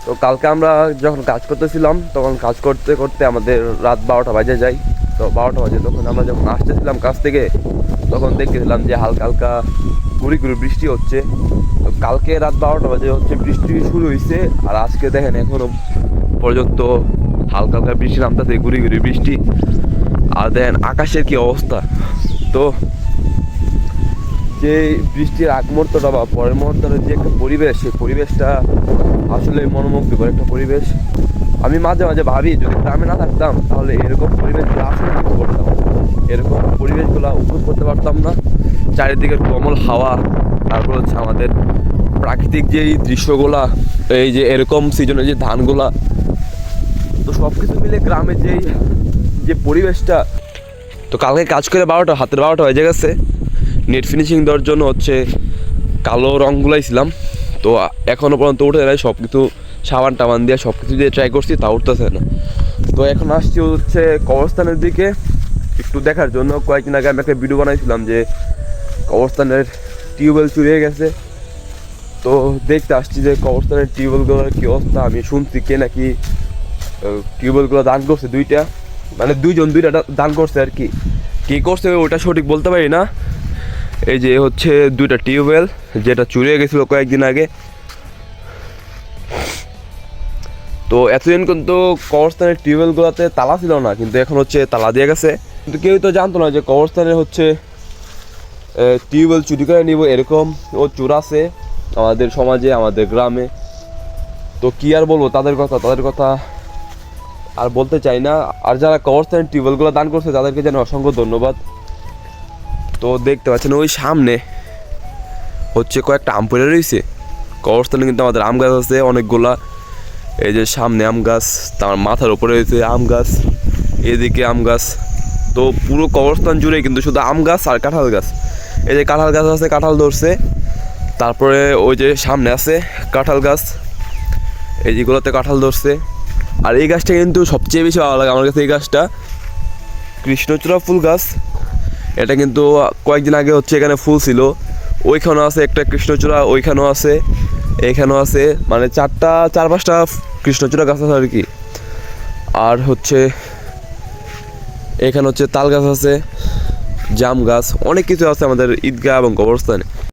তো কালকে আমরা যখন কাজ করতেছিলাম তখন কাজ করতে করতে আমাদের রাত 12টা বাজে যায়। তো 12টা বাজে তখন আমরা যখন আসতেছিলাম কাজ থেকে তখন দেখতেছিলাম যে হালকা হালকা গুড়ি গুড়ি বৃষ্টি হচ্ছে। তো কালকে রাত 12টা বাজে হচ্ছে বৃষ্টি শুরু হয়েছে, আর আজকে দেখেন এখনো পর্যন্ত হালকা হালকা বৃষ্টি নামতেছে, গুড়ি গুড়ি বৃষ্টি। আর দেখেন আকাশের কি অবস্থা। তো যে বৃষ্টির আগ মুহূর্তটা বা পরের মুহূর্তের যে একটা পরিবেশ, সেই পরিবেশটা আসলে মনোমুগ্ধকর একটা পরিবেশ। আমি মাঝে মাঝে ভাবি যদি গ্রামে না থাকতাম তাহলে এরকম পরিবেশগুলো আসলে উপভোগ করতাম, এরকম পরিবেশগুলো উপভোগ করতে পারতাম না। চারিদিকে কোমল হাওয়া, তারপর হচ্ছে আমাদের প্রাকৃতিক যেই দৃশ্যগুলা, এই যে এরকম সিজনে যে ধানগুলা, তো সব কিছু মিলে গ্রামের যেই যে পরিবেশটা। তো কালকে কাজ করে হাতের 12টা হয়ে গেছে। নেট ফিনিশিং দেওয়ার জন্য হচ্ছে কালো রং গুলাইছিলাম, তো এখনও পর্যন্ত উঠে যায়। সব কিছু সাবান টাবান দিয়ে সব কিছু দিয়ে ট্রাই করছি, তা উঠতেছে না। তো এখন আসছি হচ্ছে কবরস্থানের দিকে একটু দেখার জন্য। কয়েকদিন আগে আমি একটা ভিডিও বানাইছিলাম যে কবরস্থানের টিউবওয়েল চুরিয়ে গেছে। তো দেখতে আসছি যে কবরস্থানের টিউবওয়েলগুলোর কী অবস্থা। আমি শুনছি কে নাকি টিউবওয়েলগুলো দান করছে দুইটা, মানে দুইটা দান করছে আর কি। কে করছে ওটা সঠিক বলতে পারি না। এই যে হচ্ছে দুইটা টিউবওয়েল যেটা চুরিয়ে গেছিলো কয়েকদিন আগে। তো এতদিন কিন্তু কবরস্থানের টিউবওয়েলগুলোতে তালা ছিল না, কিন্তু এখন হচ্ছে তালা দিয়ে গেছে। কিন্তু কেউ তো জানতো না যে কবরস্থানের হচ্ছে টিউবওয়েল চুরি করে নিব এরকম ও চোর আছে আমাদের সমাজে, আমাদের গ্রামে। তো কি আর বলবো তাদের কথা আর বলতে চাই না। আর যারা কবরস্থানের টিউবওয়েলগুলো দান করছে তাদেরকে যেন অসংখ্য ধন্যবাদ। তো দেখতে পাচ্ছেন ওই সামনে হচ্ছে কয়েকটা আম পড়ে রয়েছে। কবরস্থানে কিন্তু আমাদের আম গাছ আছে অনেকগুলা। এই যে সামনে আম গাছ, তার মাথার উপরে রয়েছে আম গাছ, এদিকে আম গাছ। তো পুরো কবরস্থান জুড়ে কিন্তু শুধু আম গাছ আর কাঁঠাল গাছ। এই যে কাঁঠাল গাছ আছে, কাঁঠাল ধরছে। তারপরে ওই যে সামনে আছে কাঁঠাল গাছ, এই যেগুলোতে কাঁঠাল ধরছে। আর এই গাছটা কিন্তু সবচেয়ে বেশি ভালো লাগে আমার কাছে। এই গাছটা কৃষ্ণচূড়া ফুল গাছ। এটা কিন্তু কয়েকদিন আগে হচ্ছে এখানে ফুল ছিল। ওইখানেও আছে একটা কৃষ্ণচূড়া, ওইখানেও আছে, এইখানেও আছে, মানে 4-5টা কৃষ্ণচূড়া গাছ আছে আর কি। আর হচ্ছে এখানে হচ্ছে তাল গাছ আছে, জাম গাছ, অনেক কিছু আছে আমাদের ঈদগাহ এবং কবরস্থানে।